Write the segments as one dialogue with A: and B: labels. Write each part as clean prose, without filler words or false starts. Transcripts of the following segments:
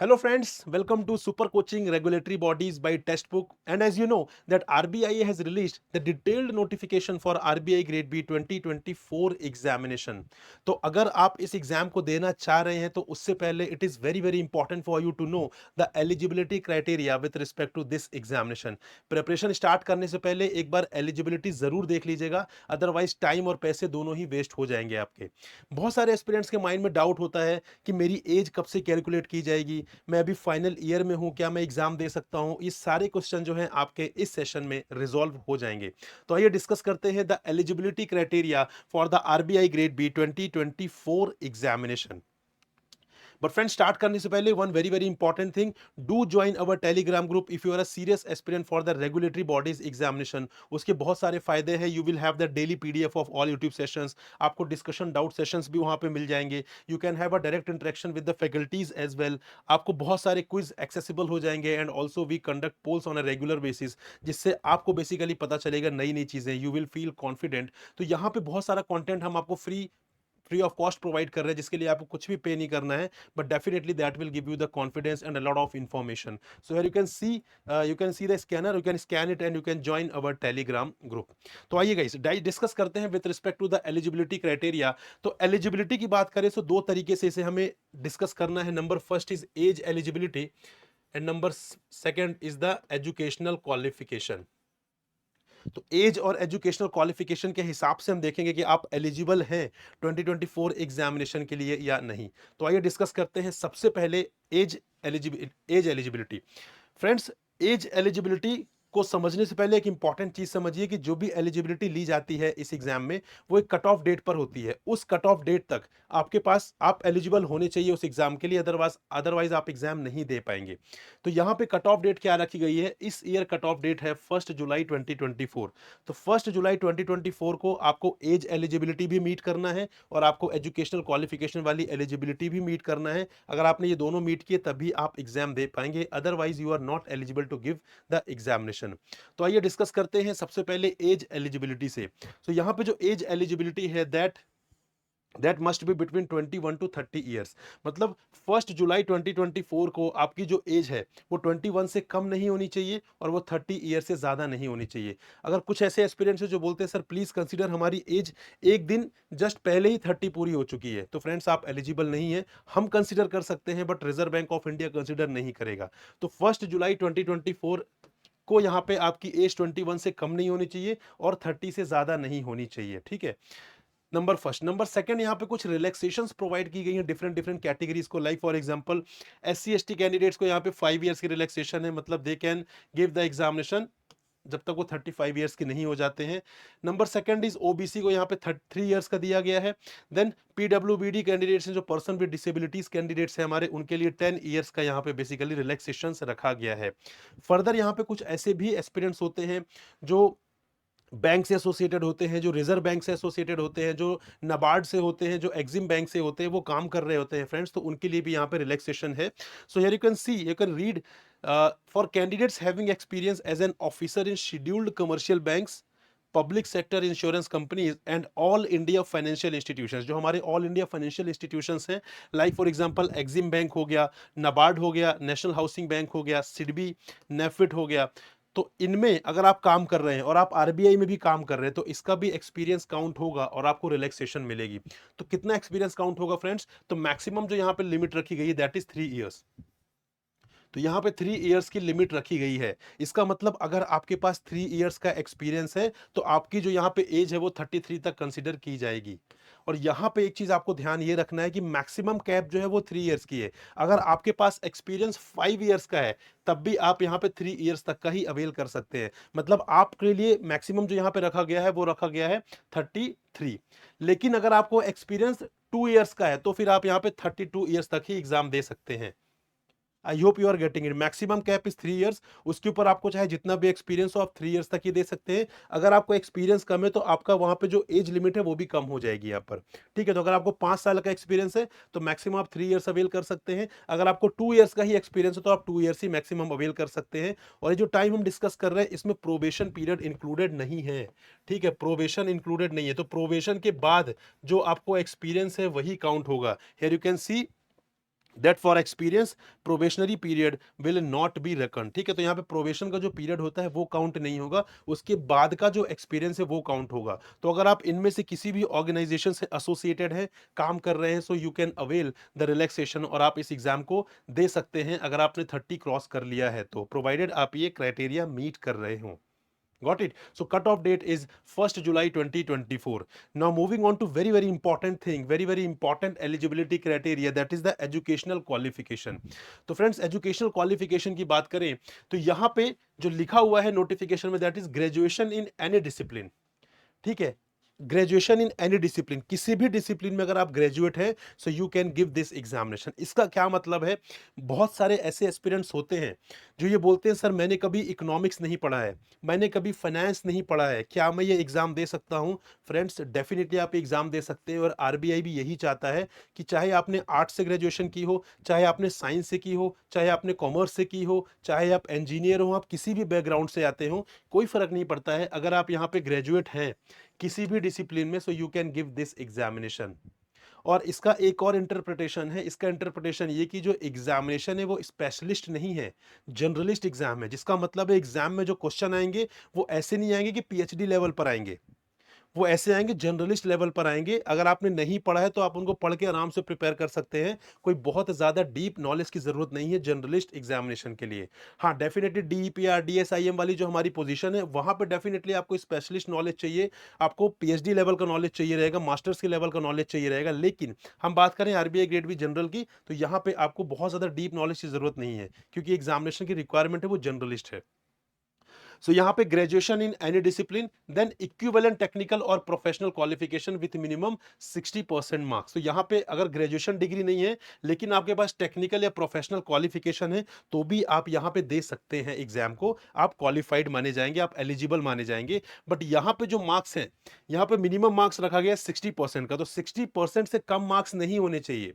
A: Hello friends, welcome to Super Coaching Regulatory Bodies by Textbook. And as you know that RBI has released the detailed notification for RBI Grade B 2024 examination. तो अगर आप इस exam को देना चाह रहे हैं तो उससे पहले it is very very important for you to know the eligibility criteria with respect to this examination. Preparation start करने से पहले एक बार एलिजिबिलिटी जरूर देख लीजिएगा, अदरवाइज टाइम और पैसे दोनों ही वेस्ट हो जाएंगे आपके। बहुत सारे एस्पिरेंट्स के माइंड में डाउट होता है कि मेरी एज कब से कैलकुलेट की जाएगी, मैं अभी फाइनल ईयर में हूं, क्या मैं एग्जाम दे सकता हूं। ये सारे क्वेश्चन जो हैं आपके इस सेशन में रिजॉल्व हो जाएंगे। तो आइए डिस्कस करते हैं the eligibility criteria for the RBI grade B 2024 examination. But friend start करने से पहले one very very important thing, do join our Telegram group if you are a serious aspirant for the regulatory bodies examination. उसके बहुत सारे फायदे हैं। You will have the daily PDF of all YouTube sessions, आपको discussion doubt sessions भी वहां पे मिल जाएंगे। You can have a direct interaction with the faculties as well. आपको बहुत सारे क्विज एक्सेसिबल हो जाएंगे and also we conduct polls on a regular basis, जिससे आपको बेसिकली पता चलेगा नई नई चीजें। You will feel confident. तो यहाँ पे बहुत सारा कंटेंट हम आपको free free of cost provide कर रहे हैं, जिसके लिए आपको कुछ भी पे नहीं करना है, but definitely that will give you the confidence and a lot of information. So here you can see the scanner, you can scan it and you can join our Telegram group. तो आइए guys discuss करते हैं with respect to the eligibility criteria. तो eligibility की बात करें तो दो तरीके से इसे हमें डिस्कस करना है। Number first is as eligibility and number second is the educational qualification. तो एज और एजुकेशनल क्वालिफिकेशन के हिसाब से हम देखेंगे कि आप एलिजिबल हैं 2024 एग्जामिनेशन के लिए या नहीं। तो आइए डिस्कस करते हैं सबसे पहले as eligibility. Friends, as eligibility को समझने से पहले एक इंपॉर्टेंट चीज समझिए कि जो भी एलिजिबिलिटी ली जाती है इस एग्जाम में, वो एक कट ऑफ डेट पर होती है। उस कट ऑफ डेट तक आपके पास आप एलिजिबल होने चाहिए उस एग्जाम के लिए, अदरवाइज अदरवाइज आप एग्जाम नहीं दे पाएंगे। तो यहाँ पे कट ऑफ डेट क्या रखी गई है? इस ईयर कट ऑफ डेट है 1 जुलाई 2024। तो 1 जुलाई 2024 को आपको एज एलिजिबिलिटी भी मीट करना है और आपको एजुकेशनल क्वालिफिकेशन वाली एलिजिबिलिटी भी मीट करना है। अगर आपने ये दोनों मीट किए तभी आप एग्जाम दे पाएंगे, otherwise you are not eligible to give the examination. तो आइए डिस्कस करते हैं सबसे पहले एज एलिजिबिलिटी से। तो यहाँ पे जो एज एलिजिबिलिटी है that must be between 21 to 30 years. मतलब 1 जुलाई 2024 को आपकी जो एज है वो 21 से कम नहीं होनी चाहिए और वो 30 ईयर से ज्यादा नहीं होनी चाहिए। अगर कुछ ऐसे एस्पिरेंट्स हैं जो बोलते हैं सर प्लीज कंसीडर हमारी एज एक दिन जस्ट पहले ही 30 पूरी हो चुकी है, तो फ्रेंड्स आप एलिजिबल नहीं है। हम कंसीडर कर सकते हैं but reserve bank of India consider नहीं करेगा। तो 1 जुलाई 2024 को यहाँ पे आपकी एज 21 से कम नहीं होनी चाहिए और 30 से ज्यादा नहीं होनी चाहिए। ठीक है, नंबर फर्स्ट। नंबर सेकंड, यहाँ पे कुछ रिलैक्सेशंस प्रोवाइड की गई हैं डिफरेंट डिफरेंट कैटेगरीज को। Like for example SC ST candidates को यहाँ पे 5 इयर्स की रिलैक्सेशन है, मतलब they can give the examination जब तक वो 35 इयर्स के नहीं हो जाते हैं। नंबर सेकंड इज OBC को यहाँ पे 3 इयर्स का दिया गया है। देन PWBD कैंडिडेट्स हैं, जो पर्सन विद डिसेबिलिटीज कैंडिडेट्स हैं हमारे, उनके लिए 10 इयर्स का यहाँ पे बेसिकली रिलैक्सेशन रखा गया है। फर्दर यहाँ पे कुछ ऐसे भी एस्पिरेंट्स होते हैं जो बैंक से एसोसिएटेड होते हैं, जो रिजर्व बैंक से एसोसिएटेड होते हैं, जो नाबार्ड से होते हैं, जो एग्जिम बैंक से होते हैं, वो काम कर रहे होते हैं फ्रेंड्स, तो उनके लिए भी यहाँ पे रिलैक्सेशन है। So here you can see, you can read for candidates having experience as an officer in scheduled commercial banks, public sector insurance companies and all India financial institutions. जो हमारे ऑल इंडिया फाइनेंशियल इंस्टीट्यूशंस हैं, like for example EXIM bank हो गया, नाबार्ड हो गया, national housing bank हो गया, सिडबी, नेफिट हो गया। तो इनमें अगर आप काम कर रहे हैं और आप आरबीआई में भी काम कर रहे हैं तो इसका भी एक्सपीरियंस काउंट होगा और आपको रिलैक्सेशन मिलेगी। तो कितना एक्सपीरियंस काउंट होगा फ्रेंड्स? तो मैक्सिमम जो यहाँ पे लिमिट रखी गई है दैट इज 3 इयर्स। तो यहाँ पे 3 इयर्स की लिमिट रखी गई है। इसका मतलब अगर आपके पास 3 इयर्स का एक्सपीरियंस है तो आपकी जो यहाँ पे एज है वो 33 तक कंसिडर की जाएगी। और यहाँ पे एक चीज आपको ध्यान ये रखना है कि मैक्सिमम कैप जो है वो 3 इयर्स की है। अगर आपके पास एक्सपीरियंस 5 इयर्स का है तब भी आप यहाँ पे 3 इयर्स तक का ही अवेल कर सकते हैं। मतलब आपके लिए मैक्सिमम जो यहाँ पे रखा गया है वो रखा गया है 33। लेकिन अगर आपको एक्सपीरियंस 2 इयर्स का है तो फिर आप यहाँ पे 32 इयर्स तक ही एग्जाम दे सकते हैं। I hope you are getting it. Maximum cap is 3 years. उसके ऊपर आपको चाहे जितना भी एक्सपीरियंस हो आप 3 इयर्स तक ही दे सकते हैं। अगर आपको एक्सपीरियंस कम है तो आपका वहां पे जो एज लिमिट है वो भी कम हो जाएगी यहाँ पर। ठीक है, तो अगर आपको 5 साल का एक्सपीरियंस है तो मैक्सिमम आप 3 इयर्स अवेल कर सकते हैं। अगर आपको 2 इयर्स का ही एक्सपीरियंस है तो आप 2 इयर्स ही मैक्सिमम अवेल कर सकते हैं। और ये जो टाइम हम डिस्कस कर रहे हैं इसमें प्रोबेशन पीरियड इंक्लूडेड नहीं है। ठीक है, प्रोबेशन इंक्लूडेड नहीं है, तो प्रोबेशन के बाद जो आपको एक्सपीरियंस है वही काउंट होगा। Here you can see that for experience probationary period will not be reckon. ठीक है, तो यहाँ पे प्रोबेशन का जो पीरियड होता है वो काउंट नहीं होगा, उसके बाद का जो एक्सपीरियंस है वो काउंट होगा। तो अगर आप इनमें से किसी भी ऑर्गेनाइजेशन से एसोसिएटेड है, काम कर रहे हैं, सो you can avail the relaxation, और आप इस एग्जाम को दे सकते हैं अगर आपने 30 क्रॉस कर लिया है तो, प्रोवाइडेड आप ये क्राइटेरिया मीट कर रहे हो। Got it? So cutoff date is 1st July 2024. Now moving on to very important thing, very important eligibility criteria, that is the educational qualification. तो friends, educational qualification की बात करें तो यहाँ पे जो लिखा हुआ है नोटिफिकेशन में, that is graduation in any discipline. ठीक है, ग्रेजुएशन इन एनी डिसिप्लिन, किसी भी डिसिप्लिन में अगर आप ग्रेजुएट हैं, सो you can give this examination. इसका क्या मतलब है, बहुत सारे ऐसे एस्पिरेंट्स होते हैं जो ये बोलते हैं सर मैंने कभी इकोनॉमिक्स नहीं पढ़ा है, मैंने कभी फाइनेंस नहीं पढ़ा है, क्या मैं ये एग्जाम दे सकता हूं? फ्रेंड्स, डेफिनेटली आप एग्जाम दे सकते हैं, और आरबीआई भी यही चाहता है कि चाहे आपने आर्ट्स से ग्रेजुएशन की हो, चाहे आपने साइंस से की हो, चाहे आपने कॉमर्स से की हो, चाहे आप इंजीनियर हो, आप किसी भी बैकग्राउंड से आते हो, कोई फर्क नहीं पड़ता है, अगर आप यहाँ पे ग्रेजुएट हैं किसी भी डिसिप्लिन में, so you can give this examination. और इसका एक और इंटरप्रिटेशन है, इसका इंटरप्रिटेशन ये कि जो एग्जामिनेशन है वो स्पेशलिस्ट नहीं है, जनरलिस्ट एग्जाम है, जिसका मतलब है एग्जाम में जो क्वेश्चन आएंगे वो ऐसे नहीं आएंगे कि पीएचडी लेवल पर आएंगे, वो ऐसे आएंगे जनरलिस्ट लेवल पर आएंगे। अगर आपने नहीं पढ़ा है तो आप उनको पढ़ के आराम से प्रिपेयर कर सकते हैं, कोई बहुत ज्यादा डीप नॉलेज की जरूरत नहीं है जनरलिस्ट एग्जामिनेशन के लिए। हाँ, डेफिनेटली डीईपीआर डीएसआईएम वाली जो हमारी पोजीशन है वहां पर डेफिनेटली आपको स्पेशलिस्ट नॉलेज चाहिए, आपको पीएचडी लेवल का नॉलेज चाहिए रहेगा, मास्टर्स के लेवल का नॉलेज चाहिए रहेगा। लेकिन हम बात करें आरबीआई ग्रेड बी जनरल की, तो यहाँ पे आपको बहुत ज्यादा डीप नॉलेज की जरूरत नहीं है, क्योंकि एग्जामिनेशन की रिक्वायरमेंट है वो जनरलिस्ट है। सो यहाँ पे graduation in any discipline, then equivalent technical और professional qualification with minimum 60% marks. तो यहाँ पे अगर ग्रेजुएशन डिग्री नहीं है लेकिन आपके पास टेक्निकल या प्रोफेशनल क्वालिफिकेशन है तो भी आप यहाँ पे दे सकते हैं एग्जाम को, आप क्वालिफाइड माने जाएंगे, आप एलिजिबल माने जाएंगे। बट यहाँ पे जो मार्क्स हैं, यहाँ पे मिनिमम मार्क्स रखा गया है 60% का, तो 60% से कम मार्क्स नहीं होने चाहिए,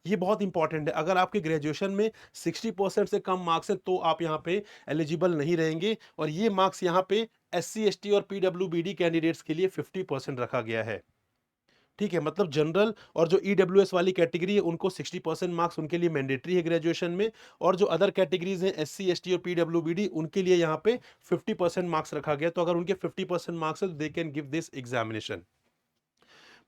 A: ये बहुत इंपॉर्टेंट है। अगर आपके ग्रेजुएशन में 60% से कम मार्क्स है तो आप यहाँ पे एलिजिबल नहीं रहेंगे, और ये मार्क्स यहाँ पे एससी एसटी और पीडब्ल्यूबीडी कैंडिडेट्स के लिए 50% रखा गया है। ठीक है, मतलब जनरल और जो ईडब्ल्यूएस वाली कैटेगरी है उनको 60% मार्क्स उनके लिए मैंडेटरी है ग्रेजुएशन में, और जो अदर कैटेगरीज हैं एससी एसटी और पीडब्ल्यूबीडी उनके लिए यहाँ पे 50% मार्क्स रखा गया। तो अगर उनके 50% मार्क्स है तो they can give this examination.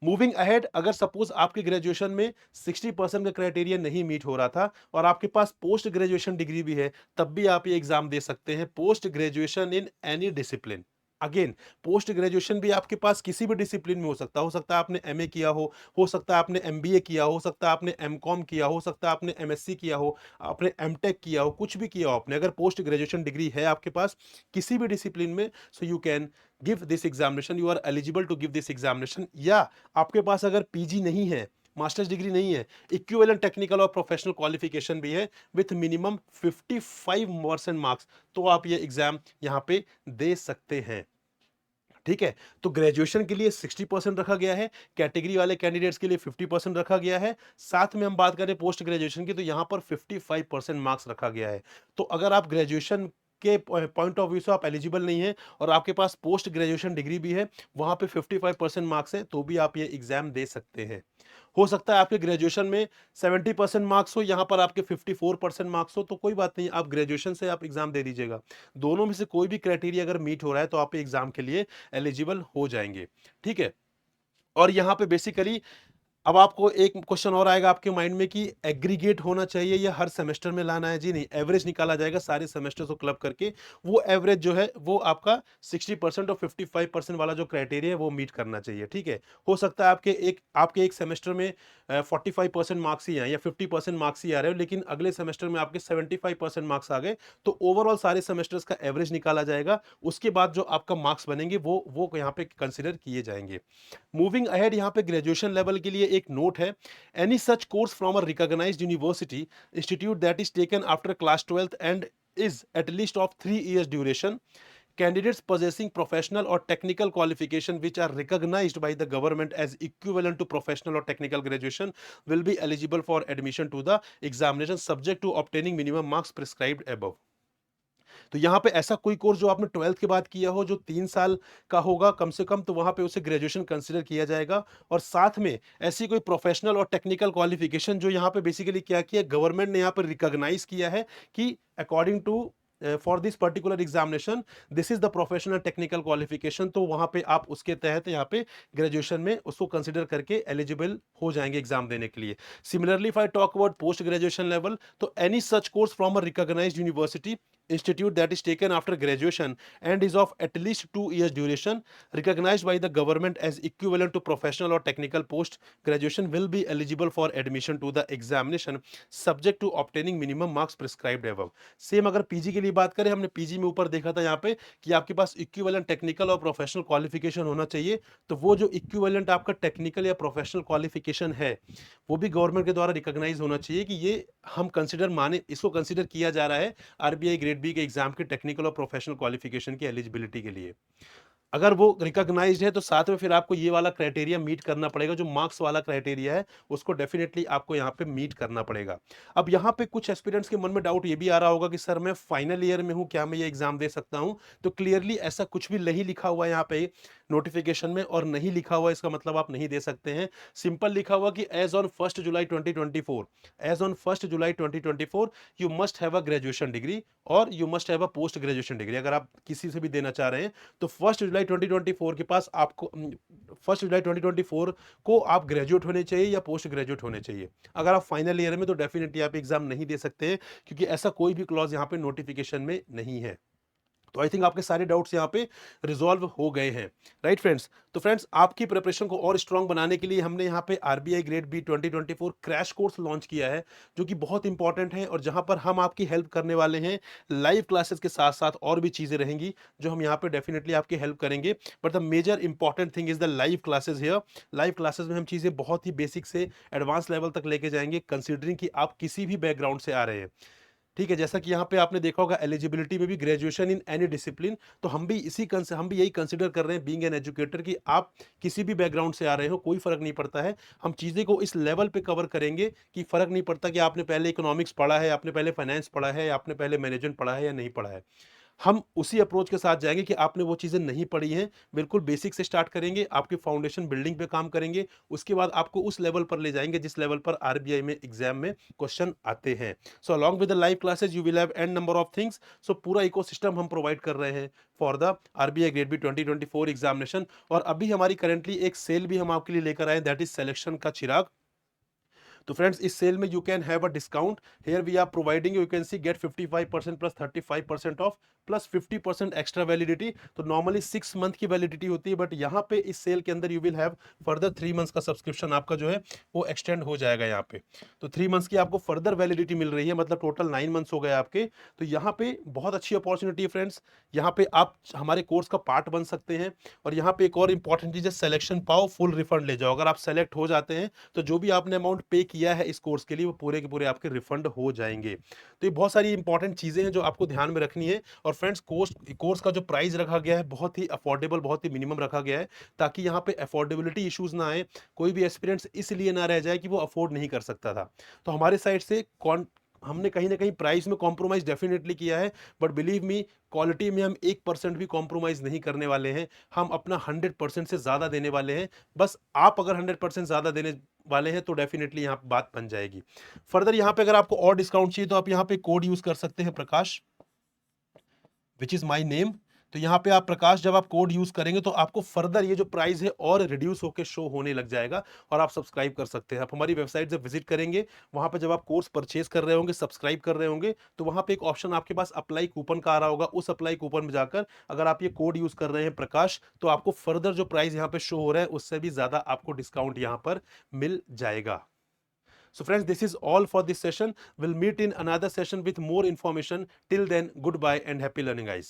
A: Moving ahead, अगर सपोज आपके ग्रेजुएशन में 60% का क्राइटेरिया नहीं मीट हो रहा था और आपके पास पोस्ट ग्रेजुएशन डिग्री भी है, तब भी आप ये एग्जाम दे सकते हैं, post graduation in any discipline. Again, post graduation भी आपके पास किसी भी डिसिप्लिन में हो सकता है आपने एमए किया हो सकता है आपने एमबीए किया हो सकता है आपने एमकॉम किया हो सकता है आपने एमएससी किया हो, आपने एमटेक किया हो, कुछ भी किया हो आपने, अगर पोस्ट ग्रेजुएशन डिग्री है आपके पास किसी भी डिसिप्लिन में, so you can give this examination, you are eligible to give this examination. या आपके पास अगर पीजी नहीं है, मास्टर्स डिग्री नहीं है, इक्विवेलेंट टेक्निकल और प्रोफेशनल क्वालिफिकेशन भी है विथ मिनिमम 55% मार्क्स, तो आप ये एग्जाम यहां पे दे सकते हैं। ठीक है, तो ग्रेजुएशन के लिए 60% रखा गया है, कैटेगरी वाले कैंडिडेट्स के लिए 50% रखा गया है, साथ में हम बात करें पोस्ट ग्रेजुएशन की तो यहां पर 55% मार्क्स रखा गया है। तो अगर आप ग्रेजुएशन के पॉइंट ऑफ व्यू से आप एलिजिबल नहीं है और आपके पास पोस्ट ग्रेजुएशन डिग्री भी है, वहां पे 55% मार्क्स है, तो भी आप ये एग्जाम दे सकते हैं। हो सकता है आपके ग्रेजुएशन में 70% मार्क्स हो, यहां पर आपके 54% मार्क्स हो, तो कोई बात नहीं, आप ग्रेजुएशन से आप एग्जाम दे दीजिएगा। दोनों में से कोई भी क्राइटेरिया अगर मीट हो रहा है तो आप एग्जाम के लिए एलिजिबल हो जाएंगे। ठीक है, और यहां पे बेसिकली अब आपको एक क्वेश्चन और आएगा आपके माइंड में कि एग्रीगेट होना चाहिए या हर सेमेस्टर में लाना है। जी नहीं, एवरेज निकाला जाएगा सारे सेमेस्टर्स को क्लब करके, वो एवरेज जो है वो आपका 60% और 55% वाला जो क्राइटेरिया है वो मीट करना चाहिए। ठीक है, हो सकता है आपके एक सेमेस्टर में 45% मार्क्स ही आए या 50% मार्क्स ही आ रहे हो, लेकिन अगले सेमेस्टर में आपके 75% मार्क्स आ गए, तो ओवरऑल सारे सेमेस्टर्स का एवरेज निकाला जाएगा, उसके बाद जो आपका मार्क्स बनेंगे वो यहाँ पे कंसिडर किए जाएंगे। मूविंग अहेड, यहाँ पे ग्रेजुएशन लेवल के लिए एक नोट है, any such course from a recognised university institute that is taken after class 12th and is at least of 3 years duration, candidates possessing professional or technical qualification which are recognized by the government as equivalent to professional or technical graduation will be eligible for admission to the examination subject to obtaining minimum marks prescribed above। तो यहाँ पे ऐसा कोई course जो आपने 12th के बाद किया हो, जो 3 साल का होगा कम से कम, तो वहाँ पे उसे ग्रेजुएशन कंसीडर किया जाएगा। और साथ में ऐसी कोई प्रोफेशनल और टेक्निकल क्वालिफिकेशन जो यहाँ पे बेसिकली क्या किया, गवर्नमेंट ने यहाँ पर रिकॉग्नाइज किया है कि according to for this particular examination this is the professional technical qualification, तो वहाँ पे आप उसके तहत यहाँ पे ग्रेजुएशन में उसको कंसीडर करके एलिजिबल हो जाएंगे एग्जाम देने के लिए। Similarly if I talk about post graduation level, तो any such course from a recognised university institute that is taken after graduation and is of at least 2 years duration, recognized by the government as equivalent to professional or technical post graduation, will be eligible for admission to the examination subject to obtaining minimum marks prescribed above। Same अगर PG की लिए बात करें, हमने PG में ऊपर देखा था यहाँ पे कि आपके पास इक्विवेलेंट टेक्निकल और प्रोफेशनल क्वालिफिकेशन होना चाहिए। तो वो जो इक्विवेलेंट आपका टेक्निकल या प्रोफेशनल क्वालिफिकेशन है, वो भी गवर्नमेंट के द्वारा रिकॉग्नाइज होना चाहिए कि ये हम कंसिडर माने, इसको कंसिडर किया जा रहा है आरबीआई ग्रेड बी के एग्जाम के टेक्निकल और प्रोफेशनल क्वालिफिकेशन की एलिजिबिलिटी के लिए। अगर वो रिकॉग्नाइज्ड है तो साथ में फिर आपको ये वाला क्राइटेरिया मीट करना पड़ेगा, जो मार्क्स वाला क्राइटेरिया है उसको डेफिनेटली आपको यहाँ पे मीट करना पड़ेगा। अब यहाँ पे कुछ एस्पिरेंट्स के मन में डाउट ये भी आ रहा होगा कि सर मैं फाइनल ईयर में हूँ, क्या मैं ये एग्जाम दे सकता हूँ? तो क्लियरली ऐसा कुछ भी नहीं लिखा हुआ है यहाँ पे नोटिफिकेशन में, और नहीं लिखा हुआ इसका मतलब आप नहीं दे सकते हैं। सिंपल लिखा हुआ कि age on 1 July 2024, age on 1 July 2024 you must have a graduation degree और you must have a post graduation degree. अगर आप किसी से भी देना चाह रहे हैं तो 1 जुलाई 2024 के पास आपको 1 जुलाई 2024 को आप ग्रेजुएट होने चाहिए या पोस्ट ग्रेजुएट होने चाहिए। अगर आप फाइनल ईयर में तो डेफिनेटली आप एग्जाम नहीं दे सकते हैं, क्योंकि ऐसा कोई भी क्लॉज यहाँ पे नोटिफिकेशन में नहीं है। तो आई थिंक आपके सारे डाउट्स यहाँ पे रिजॉल्व हो गए हैं, राइट फ्रेंड्स? तो फ्रेंड्स, आपकी प्रिपरेशन को और स्ट्रांग बनाने के लिए हमने यहाँ पे RBI grade B 2024 crash course launch किया है, जो कि बहुत इंपॉर्टेंट है और जहाँ पर हम आपकी हेल्प करने वाले हैं। लाइव क्लासेस के साथ साथ और भी चीज़ें रहेंगी जो हम यहाँ पे डेफिनेटली आपकी हेल्प करेंगे, but the major important thing is the live classes here. Live classes में हम चीज़ें बहुत ही बेसिक से एडवांस लेवल तक लेके जाएंगे, कंसिडरिंग कि आप किसी भी बैकग्राउंड से आ रहे हैं। ठीक है, जैसा कि यहाँ पे आपने देखा होगा एलिजिबिलिटी में भी ग्रेजुएशन इन एनी डिसिप्लिन, तो हम भी हम भी यही कंसिडर कर रहे हैं बीइंग एन एजुकेटर कि आप किसी भी बैकग्राउंड से आ रहे हो, कोई फर्क नहीं पड़ता है। हम चीज़ें को इस लेवल पे कवर करेंगे कि फर्क नहीं पड़ता कि आपने पहले इकोनॉमिक्स पढ़ा है, आपने पहले फाइनेंस पढ़ा है, या आपने पहले मैनेजमेंट पढ़ा है या नहीं पढ़ा है। हम उसी अप्रोच के साथ जाएंगे कि आपने वो चीज़ें नहीं पढ़ी हैं, बिल्कुल बेसिक से स्टार्ट करेंगे, आपकी फाउंडेशन बिल्डिंग पे काम करेंगे, उसके बाद आपको उस लेवल पर ले जाएंगे जिस लेवल पर आरबीआई में एग्जाम में क्वेश्चन आते हैं। So along with the live classes you will have an number of things. So पूरा इकोसिस्टम हम प्रोवाइड कर रहे हैं for the RBI grade B 2024 examination. और अभी हमारी करेंटली एक सेल भी हम आपके लिए लेकर आए, दैट इज सिलेक्शन का चिराग। तो फ्रेंड्स, इस सेल में you can have a discount. Here we are providing, you can see get 55% plus 35% off plus 50% extra validity. तो नॉर्मली 6 मंथ की वैलिडिटी होती है, बट यहाँ पे इस सेल के अंदर you will have further 3 months का सब्सक्रिप्शन आपका जो है वो एक्सटेंड हो जाएगा यहाँ पे। तो 3 मंथ्स की आपको फर्दर वैलिडिटी मिल रही है, मतलब टोटल 9 मंथ्स हो गए आपके। तो यहाँ पे बहुत अच्छी अपॉर्चुनिटी है फ्रेंड्स, यहाँ पे आप हमारे कोर्स का पार्ट बन सकते हैं। और यहाँ पे एक और इंपॉर्टेंट चीज है, सिलेक्शन पाओ फुल रिफंड ले जाओ। अगर आप सेलेक्ट हो जाते हैं तो जो भी आपने अमाउंट पे किया है इस कोर्स के लिए, वो पूरे के पूरे आपके रिफंड हो जाएंगे। तो ये बहुत सारी इंपॉर्टेंट चीजें हैं जो आपको ध्यान में रखनी है। और फ्रेंड्स, कोर्स का जो प्राइस रखा गया है बहुत ही अफोर्डेबल, बहुत ही मिनिमम रखा गया है, ताकि यहाँ पे अफोर्डेबिलिटी इश्यूज ना आए, कोई भी एस्पिरेंट्स इसलिए ना रह जाए कि वो अफोर्ड नहीं कर सकता था। तो हमारे साइड से हमने कहीं ना कहीं प्राइस में कॉम्प्रोमाइज डेफिनेटली किया है, बट बिलीव मी, क्वालिटी में हम 1% भी कॉम्प्रोमाइज नहीं करने वाले हैं। हम अपना 100% से ज्यादा देने वाले हैं। बस आप अगर 100% ज्यादा देने वाले हैं तो डेफिनेटली यहाँ पे बात बन जाएगी। फर्दर यहाँ पे अगर आपको और डिस्काउंट चाहिए तो आप यहाँ पे कोड यूज कर सकते हैं, प्रकाश, विच इज माई नेम। तो यहाँ पे आप प्रकाश जब आप कोड यूज करेंगे तो आपको फर्दर ये जो प्राइस है और रिड्यूस होकर शो होने लग जाएगा, और आप सब्सक्राइब कर सकते हैं। आप हमारी वेबसाइट जब विजिट करेंगे, वहां पे जब आप कोर्स परचेज कर रहे होंगे, सब्सक्राइब कर रहे होंगे, तो वहां पे एक ऑप्शन आपके पास अप्लाई कूपन का आ रहा होगा। उस अप्लाई कूपन में जाकर अगर आप ये कोड यूज कर रहे हैं प्रकाश, तो आपको फर्दर जो प्राइस यहाँ पे शो हो रहा है उससे भी ज्यादा आपको डिस्काउंट यहाँ पर मिल जाएगा। So friends, this is all for this session. We'll meet in another session with more information. Till then, goodbye and happy learning, guys.